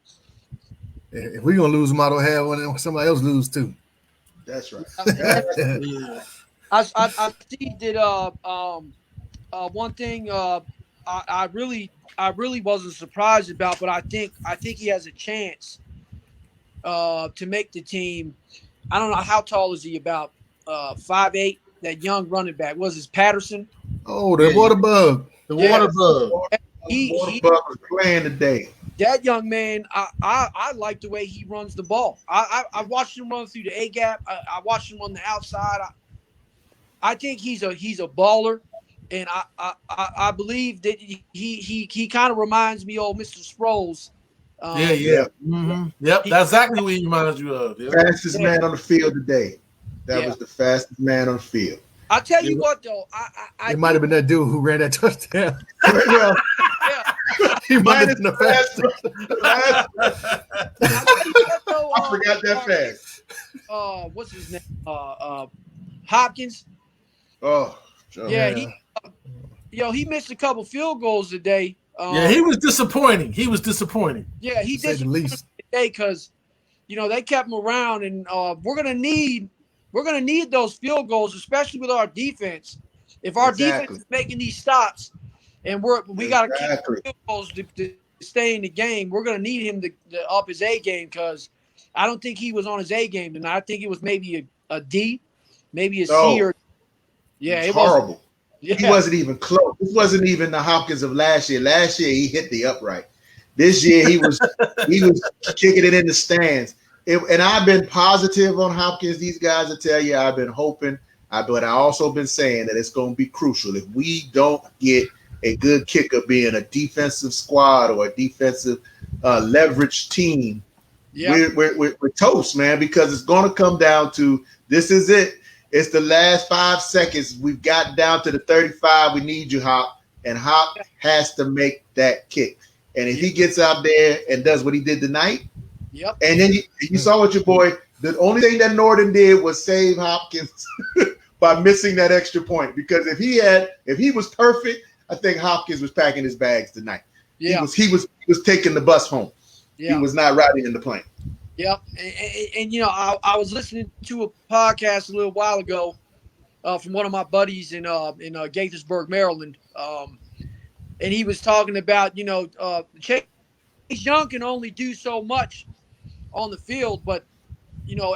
If we're gonna lose, might as well have somebody else lose too. That's right. I see that one thing I really wasn't surprised about, but I think he has a chance to make the team. I don't know how tall is he, about 5'8", that young running back. Was his Patterson? Oh, the water bug. The water bug. Water bug was playing today. That young man, I like the way he runs the ball. I watched him run through the A gap. I watched him on the outside. I think he's a baller, and I believe that he kind of reminds me of Mr. Sproles. Yeah. Mm-hmm. Yep, that's exactly what he reminds you of. Yep. Fastest man on the field today. That was the fastest man on the field. I tell you what, though, it might have been that dude who ran that touchdown. Yeah. He might have been the fastest. I forgot that fast. What's his name? Hopkins. Oh, yeah. He missed a couple field goals today. He was disappointing. Yeah, he did the least today because, they kept him around, and we're gonna need those field goals, especially with our defense. If our defense is making these stops, and we got to keep field goals to stay in the game, we're gonna need him to up his A game because I don't think he was on his A game tonight. I think it was maybe a D, maybe a C or. Yeah, it was horrible. Yeah. He wasn't even close. This wasn't even the Hopkins of last year. Last year he hit the upright. This year he was kicking it in the stands. And I've been positive on Hopkins. These guys will tell you I've been hoping, but I also been saying that it's going to be crucial if we don't get a good kicker being a defensive squad or a defensive leverage team. Yeah. We're toast, man, because it's going to come down to this is it. It's the last 5 seconds. We've gotten down to the 35. We need you, Hop. And Hop has to make that kick. And if he gets out there and does what he did tonight, and then you saw what your boy, the only thing that Norton did was save Hopkins by missing that extra point. Because if he was perfect, I think Hopkins was packing his bags tonight. Yeah. He was taking the bus home. Yeah. He was not riding in the plane. Yep, and I was listening to a podcast a little while ago from one of my buddies in Gaithersburg, Maryland, and he was talking about Chase Young can only do so much on the field, but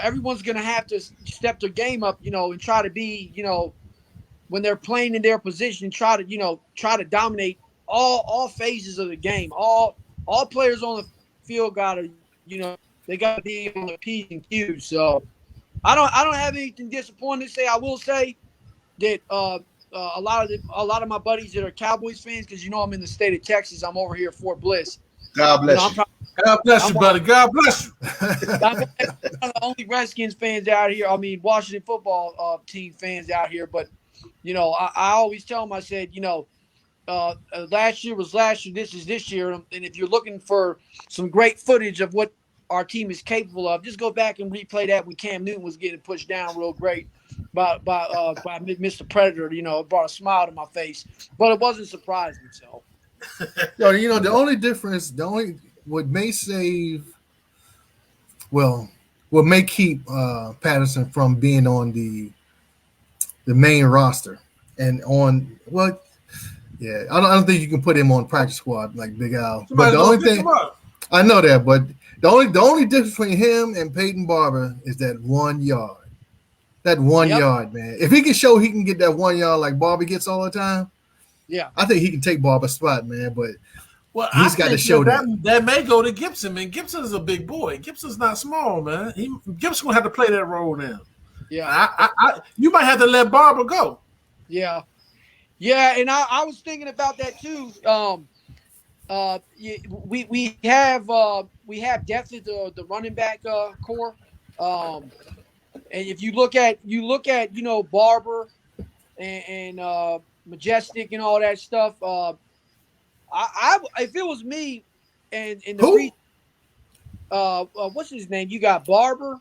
everyone's going to have to step their game up, and try to be when they're playing in their position, try to dominate all phases of the game. All players on the field got to they got to be on the P's and Q's. So I don't have anything disappointing to say. I will say that a lot of my buddies that are Cowboys fans, because I'm in the state of Texas. I'm over here at Fort Bliss. God bless you. God bless you, buddy. God bless you. I'm one of the only Redskins fans out here. I mean, Washington football team fans out here. But I always tell them, I said, last year was last year. This is this year. And if you're looking for some great footage of what our team is capable of, just go back and replay that when Cam Newton was getting pushed down real great by Mr. Predator. It brought a smile to my face, but it wasn't surprising. So, the only difference, what may keep Patterson from being on the main roster and on I don't think you can put him on practice squad like Big Al. But the only thing I know that, but the only difference between him and Peyton Barber is that 1 yard. That 1 yard, man. If he can show he can get that 1 yard like Barber gets all the time, I think he can take Barber's spot, man. But he's got to show that. That may go to Gibson, man. Gibson is a big boy. Gibson's not small, man. Gibson will have to play that role now. Yeah, you might have to let Barber go. Yeah, and I was thinking about that too. We have depth at the running back core. And if you look at Barber and Majestic and all that stuff, I if it was me and the what's his name? You got Barber,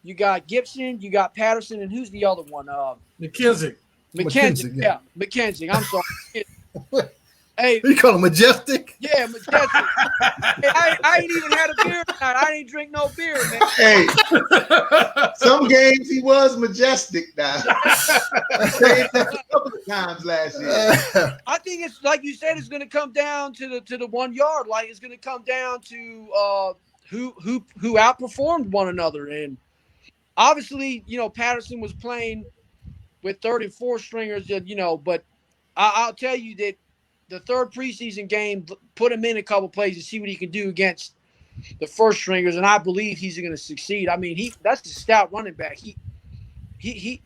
you got Gibson, you got Patterson, and who's the other one? McKenzie. Yeah, McKenzie. I'm sorry. Hey, you call him Majestic? Yeah, Majestic. Hey, I ain't even had a beer tonight. I didn't drink no beer, man. Hey, some games he was Majestic now. A couple of times last year. I think it's like you said. It's going to come down to the 1 yard line. It's going to come down to who outperformed one another, and obviously, Patterson was playing with 34 stringers, but I'll tell you that the third preseason game put him in a couple plays to see what he can do against the first stringers, and I believe he's going to succeed. I mean, that's the stout running back.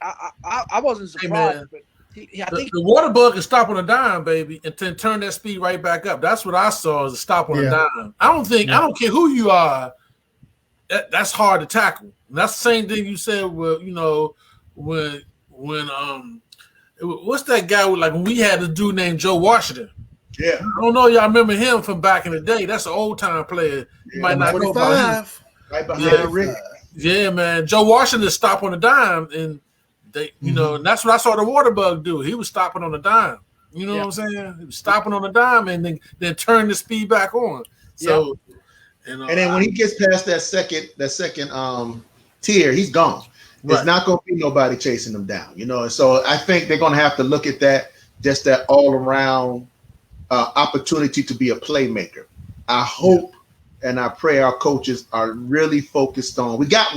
I wasn't surprised, but I think the water bug can stop on a dime, baby, and then turn that speed right back up. That's what I saw as a stop on a dime. I don't care who you are. That's hard to tackle. And that's the same thing you said with when what's that guy with, like, when we had this dude named Joe Washington. Yeah. I don't know y'all remember him from back in the day. That's an old time player. You might not know about him. Right behind Rick. Yeah, man. Joe Washington stop on a dime, and they, and that's what I saw the water bug do. He was stopping on a dime. You know what I'm saying? He was stopping on a dime and then turn the speed back on. So and then when he gets past that second tier, he's gone. Right. There's not going to be nobody chasing him down, And so I think they're going to have to look at that, just that all-around opportunity to be a playmaker. I hope and I pray our coaches are really focused on. We got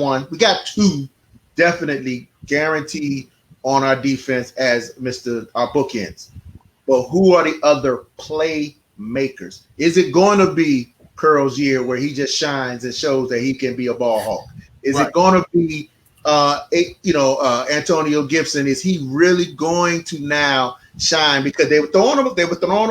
two definitely guaranteed on our defense as our bookends. But who are the other playmakers? Is it going to be Curl's year where he just shines and shows that he can be a ball hawk? Is it going to be Antonio Gibson? Is he really going to now shine? Because they were throwing him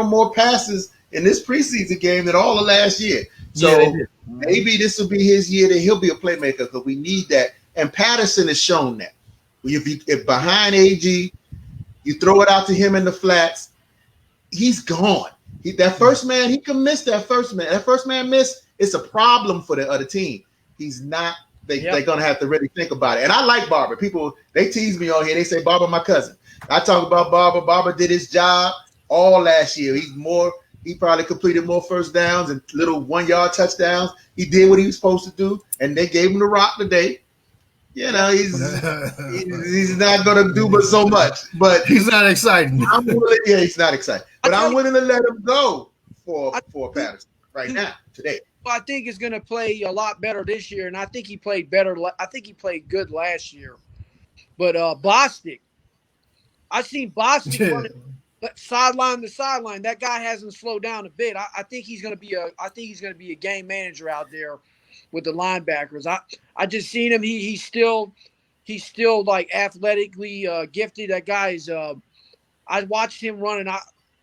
more passes in this preseason game than all of last year. So maybe this will be his year that he'll be a playmaker, because we need that. And Patterson has shown that. If behind AG, you throw it out to him in the flats, he's gone. That first man, he can miss that first man. That first man miss, it's a problem for the other team. He's not. They're going to have to really think about it. And I like Barber. People, they tease me on here. They say, Barber, my cousin. I talk about Barber. Barber did his job all last year. He probably completed more first downs and little 1 yard touchdowns. He did what he was supposed to do, and they gave him the rock today. He's not going to do but so much. But he's not exciting. He's not exciting. But I'm willing to let him go for Patterson right now, today. I think is going to play a lot better this year, and I think he played better. I think he played good last year. But Bostic, I seen Bostic running sideline to sideline. That guy hasn't slowed down a bit. I think he's going to be a game manager out there with the linebackers. I just seen him. He's still like athletically gifted. That guy is. I watched him running.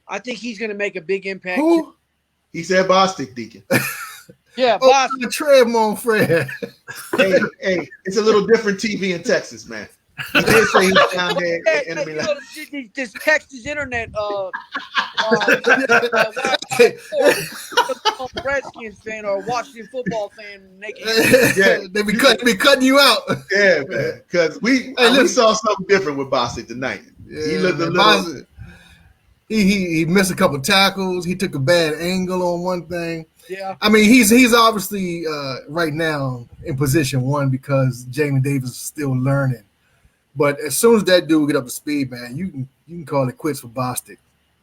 I think he's going to make a big impact. Who? He said Bostic, Deacon. Yeah, Bostic. The tread, mon frere. Hey, it's a little different TV in Texas, man. He did say he's down there in enemy line. This Texas internet, Redskins fan or Washington football fan, they be cutting you out. Yeah, man, because we saw something different with Bostic tonight. Yeah, he looked a little. He missed a couple tackles. He took a bad angle on one thing. Yeah, I mean he's obviously right now in position one because Jamie Davis is still learning. But as soon as that dude get up to speed, man, you can call it quits for Bostic.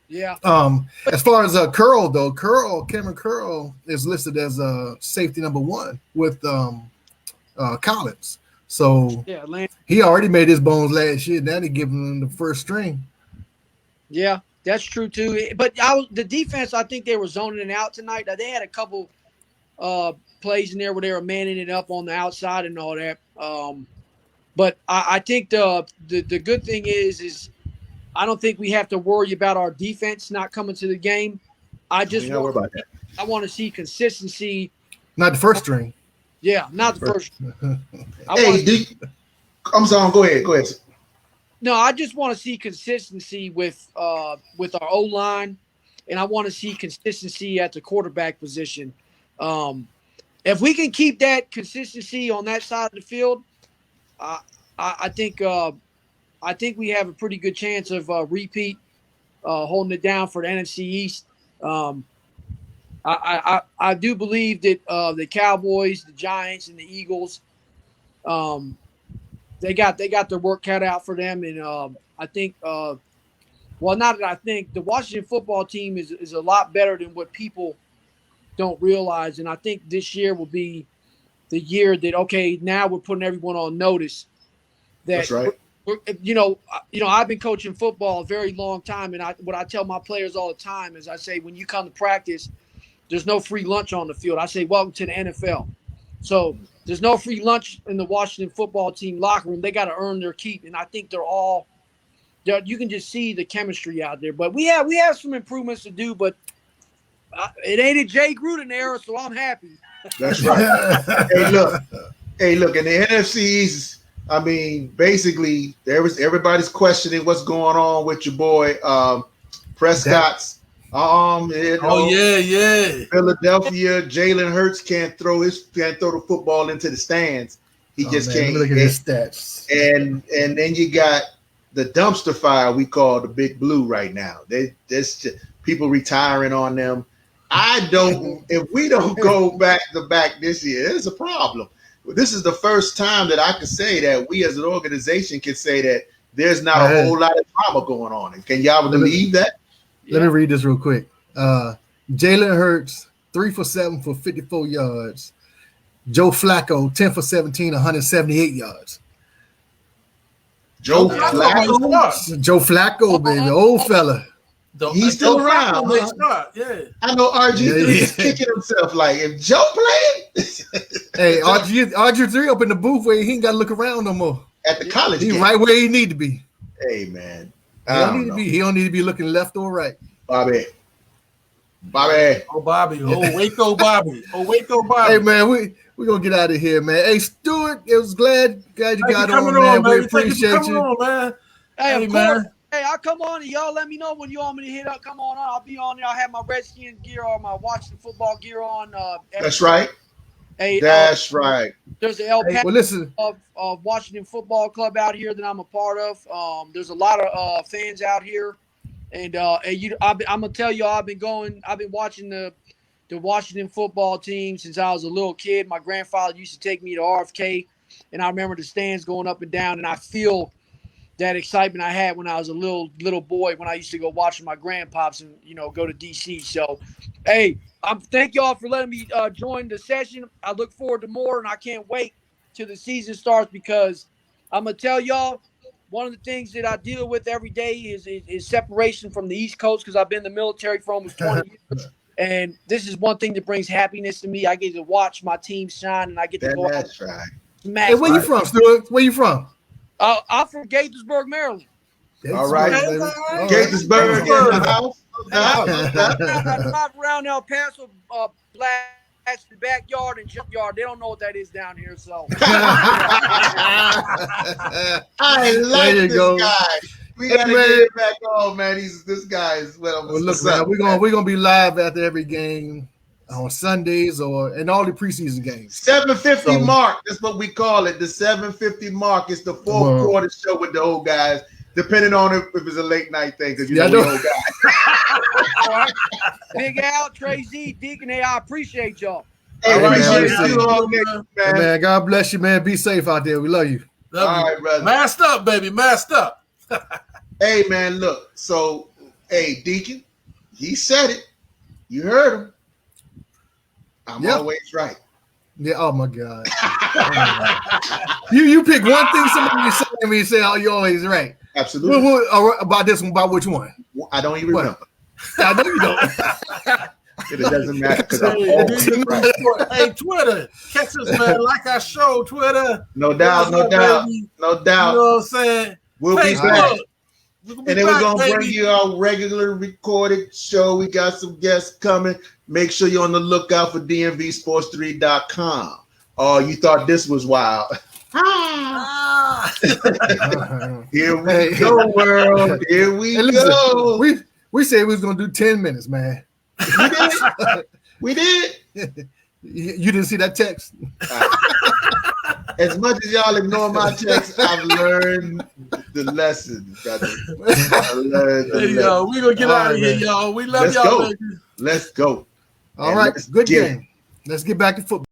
Yeah. As far as Curl though, Cameron Curl is listed as safety number 1 with Collins. So he already made his bones last year. Now they give him the first string. Yeah. That's true too, but the defense. I think they were zoning it out tonight. They had a couple plays in there where they were manning it up on the outside and all that. But I think the good thing is I don't think we have to worry about our defense not coming to the game. I want to see consistency. Not the first string. Yeah, not the first. I'm sorry. Go ahead. No, I just want to see consistency with our O-line, and I want to see consistency at the quarterback position. If we can keep that consistency on that side of the field, I think we have a pretty good chance of repeat, holding it down for the NFC East. I do believe that the Cowboys, the Giants, and the Eagles, they got their work cut out for them, and I think. Not that I think the Washington football team is a lot better than what people don't realize, and I think this year will be the year that now we're putting everyone on notice. That's right. I've been coaching football a very long time, and what I tell my players all the time is I say, when you come to practice, there's no free lunch on the field. I say, welcome to the NFL. So there's no free lunch in the Washington football team locker room. They got to earn their keep, and I think you can just see the chemistry out there. But we have some improvements to do, but it ain't a Jay Gruden era, so I'm happy. That's right. Hey, look, in the NFC East, I mean, basically, everybody's questioning what's going on with your boy Prescott's arm. Yeah. Philadelphia, Jalen Hurts can't throw the football into the stands. He just can't. Look at his stats. And then you got the dumpster fire we call the Big Blue right now. There's people retiring on them. If we don't go back to back this year, it's a problem. This is the first time that I could say that we as an organization can say that there's not a whole lot of drama going on. And can y'all believe that? Let me read this real quick. Jalen Hurts, 3 for 7 for 54 yards. Joe Flacco, 10 for 17, 178 yards. Joe Flacco, baby, old fella. He's still around. Yeah. I know RG3 is kicking himself like, if Joe playing. Hey, RG3 up in the booth where he ain't got to look around no more. At the college He's game. right where he need to be. Hey, man. He don't need to be looking left or right. Bobby. Oh, Bobby. Oh, Waco Bobby. Hey, man, we're going to get out of here, man. Hey, Stuart, it was glad you got on, man. We appreciate you. On, man. Hey, man. Hey, I'll come on and y'all let me know when you want me to hit up. Come on. I'll be on there. I'll have my Redskins gear or my Washington football gear on. That's right. Hey, that's right. There's the El Paso listen. of Washington Football Club out here that I'm a part of. There's a lot of fans out here, and I'm gonna tell you, I've been watching the Washington football team since I was a little kid. My grandfather used to take me to RFK, and I remember the stands going up and down, and I feel that excitement I had when I was a little boy when I used to go watch my grandpops and go to DC. So, hey, thank y'all for letting me join the session. I look forward to more, and I can't wait till the season starts because I'm gonna tell y'all one of the things that I deal with every day is separation from the East Coast because I've been in the military for almost 20 years, and this is one thing that brings happiness to me. I get to watch my team shine, and I get to go. That's right. Hey, where you from, Stuart? Where you from? I'm from Gaithersburg, Maryland. All right. Gaithersburg in the house. I drive around El Paso, blast the backyard and junkyard. They don't know what that is down here, so. I like this guy. We gotta get it back on, man. This guy is well. Look, man, we're gonna be live after every game on Sundays and all the preseason games. 750 mark. That's what we call it. The 750 mark is the fourth quarter show with the old guys. Depending on if it's a late night thing, because the old guys. Big Al, Trey Z, Deacon, hey, I appreciate y'all. Hey, appreciate you all, man. Man, God bless you, man. Be safe out there. We love you. All right, brother. Masked up, baby. Masked up. Hey, man, look. So, hey, Deacon, he said it. You heard him. I'm always right. Yeah. Oh my God. You pick one thing somebody say to me and say, "Oh, you're always right." Absolutely. About this one. About which one? I don't even remember. I know you don't. It doesn't matter because I'm always right. Hey, Twitter, catch us, man. Like our show, Twitter. No doubt. You know what I'm saying? We'll be back. And then we're going to bring you our regular recorded show. We got some guests coming. Make sure you're on the lookout for DMVSports3.com. Oh, you thought this was wild. Here we go, world. Here we go. We said we was gonna do 10 minutes, man. We did. You didn't see that text? As much as y'all ignore my text, I've learned the lesson, brother. Yo, we gonna get out of here, y'all. We love y'all, baby. Let's go. All right, good game. Let's get back to football.